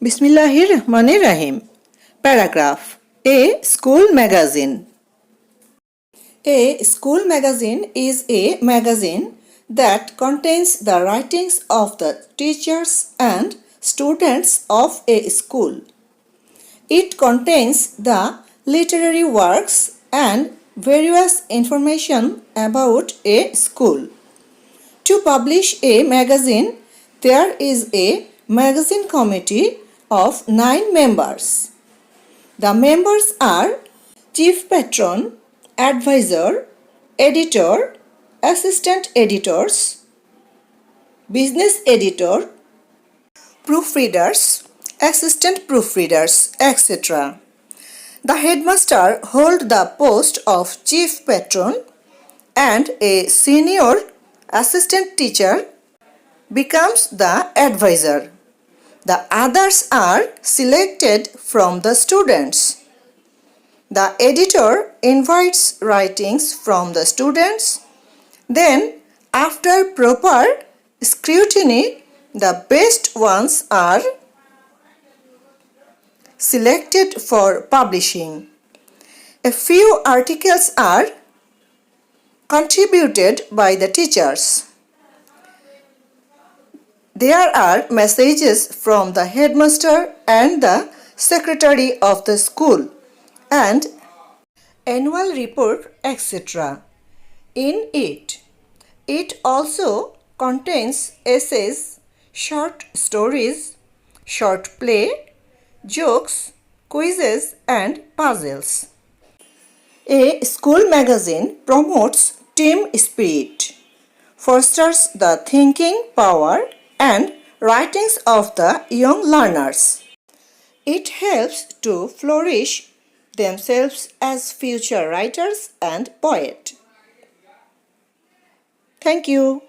Bismillahirrahmanirrahim. Paragraph. A school magazine. A school magazine is a magazine that contains the writings of the teachers and students of a school. It contains the literary works and various information about a school. To publish a magazine, there is a magazine committee of 9 members. The members are chief patron, advisor, editor, assistant editors, business editor, proofreaders, assistant proofreaders, etc. The headmaster holds the post of chief patron and a senior assistant teacher becomes the advisor. The others are selected from the students. The editor invites writings from the students. Then, after proper scrutiny, the best ones are selected for publishing. A few articles are contributed by the teachers. There are messages from the headmaster and the secretary of the school and annual report, etc. in it. It also contains essays, short stories, short play, jokes, quizzes and puzzles. A school magazine promotes team spirit, fosters the thinking power and writings of the young learners. It helps to flourish themselves as future writers and poets. Thank you.